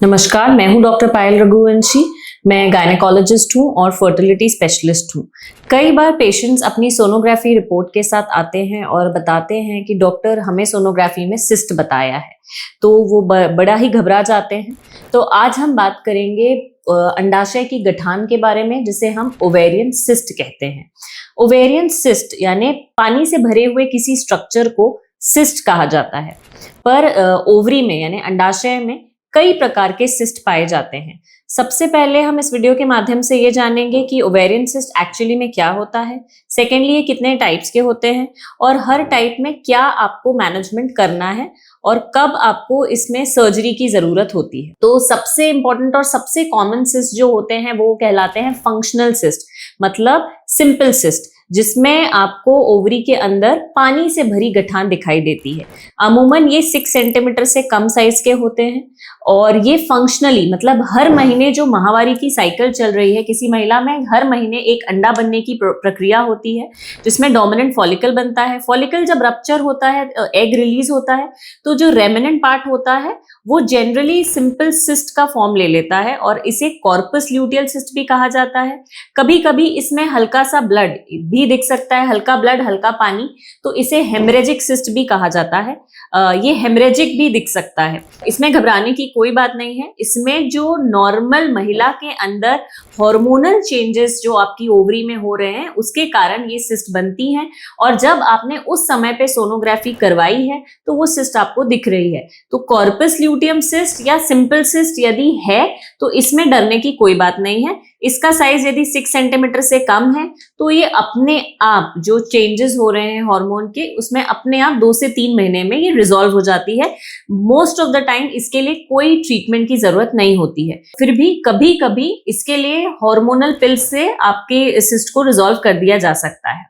नमस्कार, मैं हूं डॉक्टर पायल रघुवंशी। मैं गायनेकोलॉजिस्ट हूं और फर्टिलिटी स्पेशलिस्ट हूं। कई बार पेशेंट्स अपनी सोनोग्राफी रिपोर्ट के साथ आते हैं और बताते हैं कि डॉक्टर हमें सोनोग्राफी में सिस्ट बताया है, तो वो बड़ा ही घबरा जाते हैं। तो आज हम बात करेंगे अंडाशय की गठान के बारे में, जिसे हम ओवेरियन सिस्ट कहते हैं। ओवेरियन सिस्ट यानी पानी से भरे हुए किसी स्ट्रक्चर को सिस्ट कहा जाता है। पर ओवरी में यानी अंडाशय में कई प्रकार के सिस्ट पाए जाते हैं। सबसे पहले हम इस वीडियो के माध्यम से ये जानेंगे कि ओवेरियन सिस्ट एक्चुअली में क्या होता है, सेकेंडली ये कितने टाइप्स के होते हैं और हर टाइप में क्या आपको मैनेजमेंट करना है और कब आपको इसमें सर्जरी की जरूरत होती है। तो सबसे इंपॉर्टेंट और सबसे कॉमन सिस्ट जो होते हैं वो कहलाते हैं फंक्शनल सिस्ट, मतलब सिंपल सिस्ट, जिसमें आपको ओवरी के अंदर पानी से भरी गठान दिखाई देती है। अमूमन ये 6 सेंटीमीटर से कम साइज के होते हैं और ये फंक्शनली मतलब हर महीने जो माहवारी की साइकिल चल रही है, किसी महिला में हर महीने एक अंडा बनने की प्रक्रिया होती है, जिसमें डोमिनेंट फॉलिकल बनता है। फॉलिकल जब रप्चर होता है, एग रिलीज होता है, तो जो रेमिनेंट पार्ट होता है वो जनरली सिंपल सिस्ट का फॉर्म ले लेता है और इसे कॉर्पस ल्यूटियल सिस्ट भी कहा जाता है। कभी कभी इसमें हल्का सा ब्लड भी दिख सकता है, हल्का ब्लड हल्का पानी, तो इसे हेमरेजिक सिस्ट भी कहा जाता है। ये हेमरेजिक भी दिख सकता है। इसमें घबराने की कोई बात नहीं है। इसमें जो नॉर्मल महिला के अंदर हार्मोनल चेंजेस जो आपकी ओवरी में हो रहे हैं उसके कारण ये सिस्ट बनती हैं, और जब आपने उस समय पे सोनोग्राफी करवाई है तो वो सिस्ट आपको दिख रही है। तो कॉर्पस ल्यूटियम सिस्ट या सिंपल सिस्ट यदि है तो इसमें डरने की कोई बात नहीं है। इसका साइज यदि 6 सेंटीमीटर से कम है तो ये अपने आप जो चेंजेस हो रहे हैं हार्मोन के, उसमें अपने आप 2 से 3 महीने में ये रिजॉल्व हो जाती है। मोस्ट ऑफ द टाइम इसके लिए कोई ट्रीटमेंट की जरूरत नहीं होती है। फिर भी कभी कभी इसके लिए हार्मोनल पिल से आपके सिस्ट को रिजॉल्व कर दिया जा सकता है।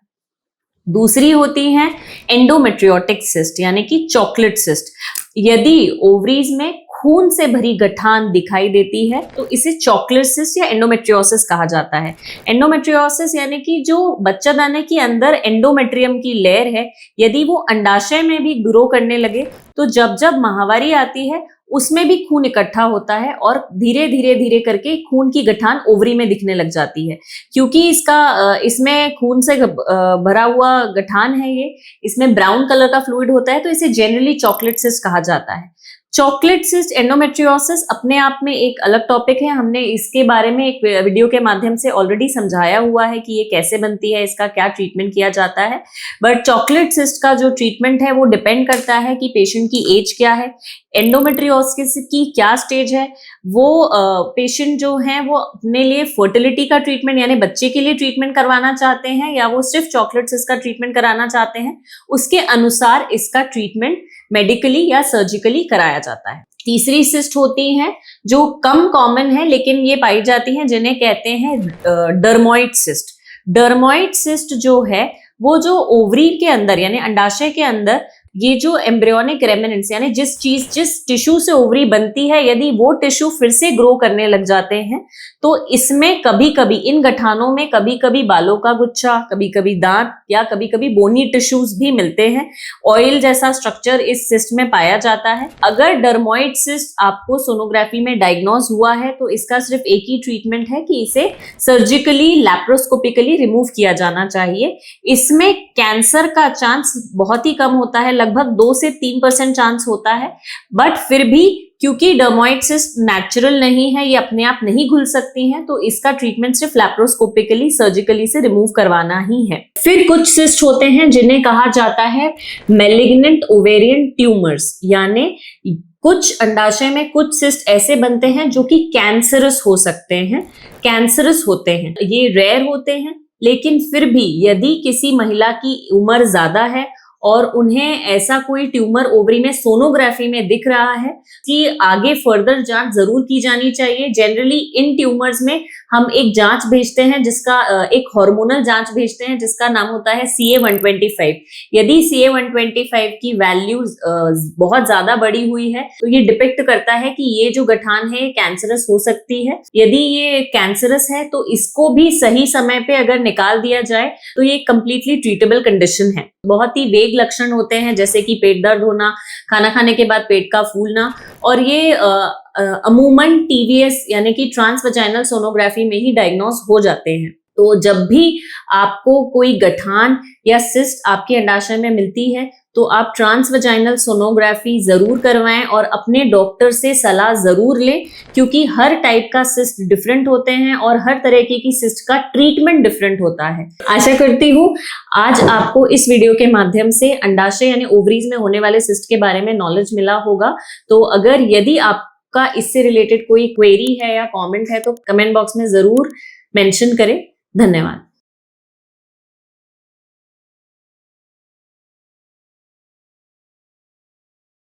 दूसरी होती है एंडोमेट्रियोटिक सिस्ट यानी कि चॉकलेट सिस्ट। यदि ओवरीज में खून से भरी गठान दिखाई देती है तो इसे चॉकलेट सिस्ट या एंडोमेट्रियोसिस कहा जाता है। एंडोमेट्रियोसिस यानी कि जो बच्चादानी के अंदर एंडोमेट्रियम की लेयर है, यदि वो अंडाशय में भी ग्रो करने लगे तो जब जब माहवारी आती है उसमें भी खून इकट्ठा होता है और धीरे धीरे धीरे करके खून की गठान ओवरी में दिखने लग जाती है। क्योंकि इसमें खून से भरा हुआ गठान है, ये इसमें ब्राउन कलर का फ्लूइड होता है, तो इसे जनरली चॉकलेट सिस्ट कहा जाता है। चॉकलेट सिस्ट एंडोमेट्रियोसिस अपने आप में एक अलग टॉपिक है। हमने इसके बारे में एक वीडियो के माध्यम से ऑलरेडी समझाया हुआ है कि ये कैसे बनती है, इसका क्या ट्रीटमेंट किया जाता है। बट चॉकलेट सिस्ट का जो ट्रीटमेंट है वो डिपेंड करता है कि पेशेंट की एज क्या है, एंडोमेट्रियोसिस की क्या स्टेज है, वो पेशेंट जो है वो अपने लिए फर्टिलिटी का ट्रीटमेंट यानी बच्चे के लिए ट्रीटमेंट करवाना चाहते हैं या वो सिर्फ चॉकलेट सिस्ट का ट्रीटमेंट कराना चाहते हैं, उसके अनुसार इसका ट्रीटमेंट मेडिकली या सर्जिकली कराया जाता है। तीसरी सिस्ट होती हैं जो कम कॉमन है लेकिन ये पाई जाती हैं, जिन्हें कहते हैं डर्मोइड सिस्ट। डर्मोइड सिस्ट जो है वो जो ओवरी के अंदर यानी अंडाशय के अंदर ये जो एम्ब्रियोनिक रेमिनेंट्स यानी जिस टिश्यू से ओवरी बनती है, यदि वो टिश्यू फिर से ग्रो करने लग जाते हैं तो इसमें कभी कभी इन गठानों में कभी कभी बालों का गुच्छा, कभी कभी दांत या कभी कभी बोनी टिश्यूज भी मिलते हैं। ऑयल जैसा स्ट्रक्चर इस सिस्ट में पाया जाता है। अगर डर्मोइड सिस्ट आपको सोनोग्राफी में डायग्नोज हुआ है तो इसका सिर्फ एक ही ट्रीटमेंट है कि इसे सर्जिकली लैप्रोस्कोपिकली रिमूव किया जाना चाहिए। इसमें कैंसर का चांस बहुत ही कम होता है, लगभग 2 से 3% चांस होता है। बट फिर भी क्योंकि डर्मोइड सिस्ट नेचुरल नहीं है, ये अपने आप नहीं घुल सकती हैं, तो इसका ट्रीटमेंट सिर्फ लैप्रोस्कोपिकली सर्जिकली से रिमूव करवाना ही है। फिर कुछ सिस्ट होते हैं जिन्हें कहा जाता है मैलिग्नेंट ओवेरियन ट्यूमर्स, यानी कुछ अंडाशय में कुछ सिस्ट ऐसे बनते हैं जो कि कैंसरस हो सकते हैं, कैंसरस होते हैं। ये रेयर होते हैं, लेकिन फिर भी यदि किसी महिला की उम्र ज्यादा है और उन्हें ऐसा कोई ट्यूमर ओवरी में सोनोग्राफी में दिख रहा है कि आगे फर्दर जांच जरूर की जानी चाहिए। जनरली इन ट्यूमर्स में हम एक जांच भेजते हैं जिसका एक हार्मोनल जांच भेजते हैं जिसका नाम होता है CA-125। यदि CA-125 की वैल्यू बहुत ज्यादा बढ़ी हुई है तो ये डिपिक्ट करता है कि ये जो गठान है कैंसरस हो सकती है। यदि ये कैंसरस है तो इसको भी सही समय पे अगर निकाल दिया जाए तो ये कंप्लीटली ट्रीटेबल कंडीशन है। बहुत ही वेग लक्षण होते हैं जैसे कि पेट दर्द होना, खाना खाने के बाद पेट का फूलना, और ये अमूमन टीवीएस यानी कि ट्रांस वजाइनल सोनोग्राफी में ही डायग्नोज हो जाते हैं। तो जब भी आपको कोई गठान या सिस्ट आपके अंडाशय में मिलती है तो आप ट्रांस वजाइनल सोनोग्राफी जरूर करवाएं और अपने डॉक्टर से सलाह जरूर लें, क्योंकि हर टाइप का सिस्ट डिफरेंट होते हैं और हर तरह की सिस्ट का ट्रीटमेंट डिफरेंट होता है। आशा करती हूँ आज आपको इस वीडियो के माध्यम से अंडाशय यानी ओवरीज में होने वाले सिस्ट के बारे में नॉलेज मिला होगा। तो अगर यदि आपका इससे रिलेटेड कोई क्वेरी है या कमेंट है तो कमेंट बॉक्स में जरूर मेंशन करें। धन्यवाद।